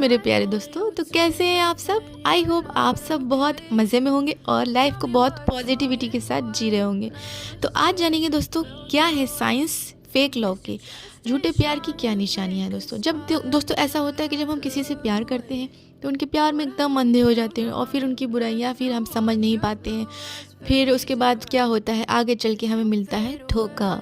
मेरे प्यारे दोस्तों, तो कैसे हैं आप सब। आई होप आप सब बहुत मज़े में होंगे और लाइफ को बहुत पॉजिटिविटी के साथ जी रहे होंगे। तो आज जानेंगे दोस्तों क्या है साइंस फेक लव के, झूठे प्यार की क्या निशानियां हैं। दोस्तों ऐसा होता है कि जब हम किसी से प्यार करते हैं तो उनके प्यार में एकदम अंधे हो जाते हैं और फिर उनकी बुराइयां फिर हम समझ नहीं पाते हैं। फिर उसके बाद क्या होता है, आगे चल के हमें मिलता है धोखा।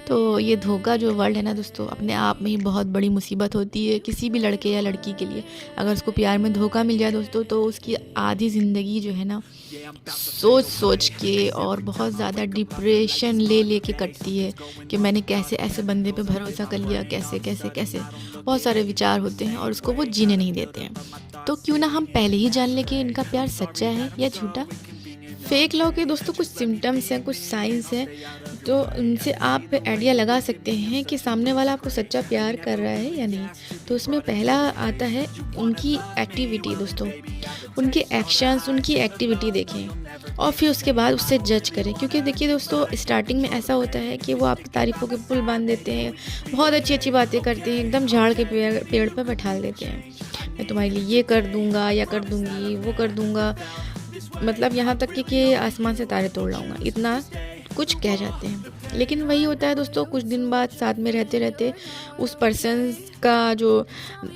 तो ये धोखा जो वर्ड है ना दोस्तों, अपने आप में ही बहुत बड़ी मुसीबत होती है किसी भी लड़के या लड़की के लिए। अगर उसको प्यार में धोखा मिल जाए दोस्तों, तो उसकी आधी ज़िंदगी जो है ना सोच सोच के और बहुत ज़्यादा डिप्रेशन ले के कटती है कि मैंने कैसे ऐसे बंदे पे भरोसा कर लिया, कैसे कैसे कैसे बहुत सारे विचार होते हैं और उसको वो जीने नहीं देते हैं। तो क्यों ना हम पहले ही जान लें कि इनका प्यार सच्चा है या झूठा। फेक लव के दोस्तों कुछ सिम्टम्स हैं, कुछ साइंस हैं, तो उनसे आप आइडिया लगा सकते हैं कि सामने वाला आपको सच्चा प्यार कर रहा है या नहीं। तो उसमें पहला आता है उनकी एक्टिविटी। दोस्तों उनके एक्शंस, उनकी एक्टिविटी देखें और फिर उसके बाद उससे जज करें। क्योंकि देखिए दोस्तों, स्टार्टिंग में ऐसा होता है कि वो आपकी तारीफ़ों के पुल बांध देते हैं, बहुत अच्छी अच्छी बातें करते हैं, एकदम झाड़ के पेड़ पर बैठा देते हैं। मैं तुम्हारे लिए ये कर दूंगा या कर दूंगी, वो कर दूंगा, मतलब यहाँ तक कि आसमान से तारे तोड़ लाऊंगा, इतना कुछ कह जाते हैं। लेकिन वही होता है दोस्तों, कुछ दिन बाद साथ में रहते रहते उस पर्सन का जो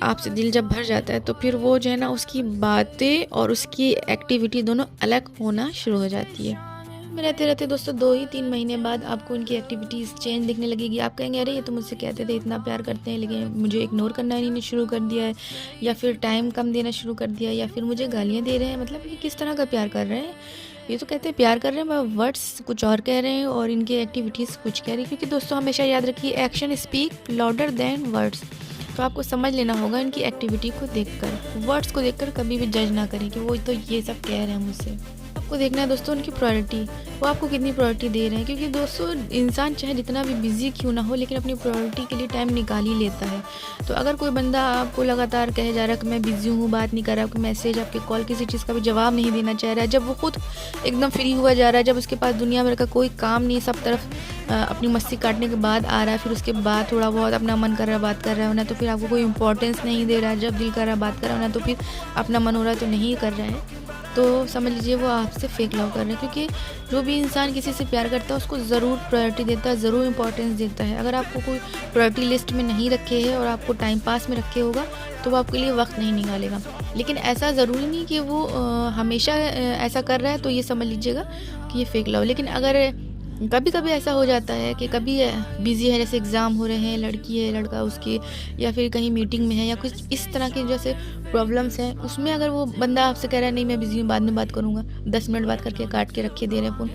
आपसे दिल जब भर जाता है, तो फिर वो जो है ना, उसकी बातें और उसकी एक्टिविटी दोनों अलग होना शुरू हो जाती है। में रहते रहते दोस्तों 2 ही 3 महीने बाद आपको उनकी एक्टिविटीज़ चेंज दिखने लगेगी। आप कहेंगे अरे ये तो मुझसे कहते थे इतना प्यार करते हैं, लेकिन मुझे इग्नोर करना इन्होंने शुरू कर दिया है, या फिर टाइम कम देना शुरू कर दिया, या फिर मुझे गालियाँ दे रहे हैं। मतलब ये किस तरह का प्यार कर रहे हैं। ये तो कहते हैं प्यार कर रहे हैं, मैं वर्ड्स कुछ और कह रहे हैं और इनकी एक्टिविटीज़ कुछ कह रही है। क्योंकि दोस्तों हमेशा याद रखिए, action speak louder than words. तो आपको समझ लेना होगा इनकी एक्टिविटी को देखकर, वर्ड्स को देखकर कभी भी जज ना करें कि वो तो ये सब कह रहे हैं मुझसे। आपको देखना है दोस्तों उनकी प्रायोरिटी, वो आपको कितनी प्रायोरिटी दे रहे हैं। क्योंकि दोस्तों इंसान चाहे जितना भी बिजी क्यों ना हो, लेकिन अपनी प्रायोरिटी के लिए टाइम निकाल ही लेता है। तो अगर कोई बंदा आपको लगातार कहे जा रहा है कि मैं बिजी हूँ, बात नहीं कर रहा, आपके मैसेज, आपके कॉल, किसी चीज़ का भी जवाब नहीं देना चाह रहा है, जब वो खुद एकदम फ्री हुआ जा रहा है, जब उसके पास दुनिया भर का कोई काम नहीं, सब तरफ अपनी मस्ती काटने के बाद आ रहा है, फिर उसके बाद थोड़ा बहुत अपना मन कर रहा है बात कर रहा है, ना तो फिर आपको कोई इंपॉर्टेंस नहीं दे रहा है, जब दिल कर रहा है बात कर रहा है, ना तो फिर अपना मन हो रहा है तो नहीं कर रहा है, तो समझ लीजिए वो आपसे फेक लव कर रहे हैं। क्योंकि जो भी इंसान किसी से प्यार करता है उसको ज़रूर प्रायोरिटी देता है, ज़रूर इंपॉर्टेंस देता है। अगर आपको कोई प्रायोरिटी लिस्ट में नहीं रखे है और आपको टाइम पास में रखे होगा, तो वो आपके लिए वक्त नहीं निकालेगा। लेकिन ऐसा ज़रूरी नहीं कि वो हमेशा ऐसा कर रहा है, तो ये समझ लीजिएगा कि ये फेक लव। लेकिन अगर कभी कभी ऐसा हो जाता है कि कभी बिज़ी है, जैसे एग्ज़ाम हो रहे हैं, लड़की है लड़का उसकी, या फिर कहीं मीटिंग में है, या कुछ इस तरह के जैसे प्रॉब्लम्स हैं, उसमें अगर वो बंदा आपसे कह रहा है नहीं मैं बिज़ी हूँ, बाद में बात करूँगा, 10 मिनट बात करके काट के रखे दे रहे हैं फ़ोन,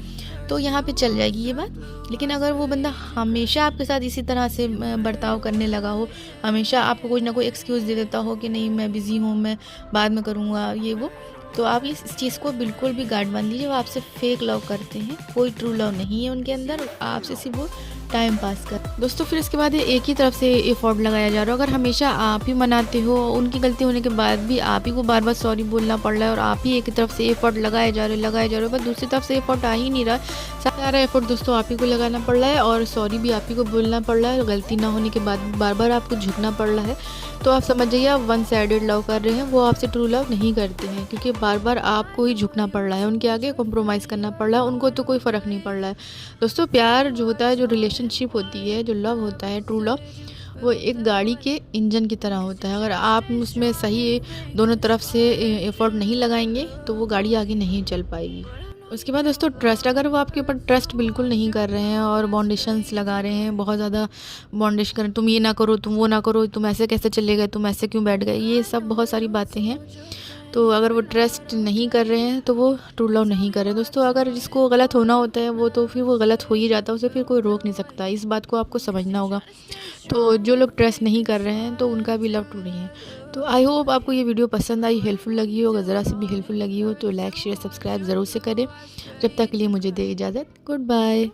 तो यहाँ पे चल जाएगी ये बात। लेकिन अगर वो बंदा हमेशा आपके साथ इसी तरह से बर्ताव करने लगा हो, हमेशा आपको कोई ना कोई एक्सक्यूज़ दे देता हो कि नहीं मैं बिज़ी हूँ, मैं बाद में करूँगा ये वो, तो आप इस चीज़ को बिल्कुल भी गार्ड बांध लीजिए। वो आपसे फेक लव करते हैं, कोई ट्रू लव नहीं है उनके अंदर, आपसे सिर्फ वो टाइम पास कर। दोस्तों फिर इसके बाद एक ही तरफ से एफर्ट लगाया जा रहा है। अगर हमेशा आप ही मनाते हो, उनकी गलती होने के बाद भी आप ही को बार बार सॉरी बोलना पड़ रहा है, और आप ही एक तरफ से एफर्ट लगाए जा रहे हो, बस दूसरी तरफ से एफर्ट आ ही नहीं रहा, सारा एफर्ट दोस्तों आप ही को लगाना पड़ रहा है और सॉरी भी आप ही को बोलना पड़ रहा है, गलती ना होने के बाद बार बार आपको झुकना पड़ रहा है, तो आप समझ जाइए आप वन साइडेड लव कर रहे हैं। वो आपसे ट्रू लव नहीं करते हैं, क्योंकि बार बार आपको ही झुकना पड़ रहा है, उनके आगे कॉम्प्रोमाइज़ करना पड़ रहा है, उनको तो कोई फ़र्क नहीं पड़ रहा है। दोस्तों प्यार जो होता है, जो रिलेशनशिप होती है, जो लव होता है, ट्रू लव, वो एक गाड़ी के इंजन की तरह होता है। अगर आप उसमें सही दोनों तरफ से एफर्ट नहीं लगाएंगे तो वो गाड़ी आगे नहीं चल पाएगी। उसके बाद दोस्तों ट्रस्ट, अगर वो आपके ऊपर ट्रस्ट बिल्कुल नहीं कर रहे हैं और बाउंडेशंस लगा रहे हैं, बहुत ज़्यादा बाउंडेशन करें, तुम ये ना करो, तुम वो ना करो, तुम ऐसे कैसे चले गए, तुम ऐसे क्यों बैठ गए, ये सब बहुत सारी बातें हैं। तो अगर वो ट्रस्ट नहीं कर रहे हैं तो वो ट्रू लव नहीं कर रहे। दोस्तों अगर जिसको गलत होना होता है वो तो फिर वो गलत हो ही जाता है, उसे फिर कोई रोक नहीं सकता, इस बात को आपको समझना होगा। तो जो लोग ट्रस्ट नहीं कर रहे हैं तो उनका भी लव ट्रू नहीं है। तो आई होप आपको ये वीडियो पसंद आई, हेल्पफुल लगी हो। अगर ज़रा से भी हेल्पफुल लगी हो तो लाइक शेयर सब्सक्राइब ज़रूर से करें। जब तक के लिए मुझे दे इजाज़त, गुड बाय।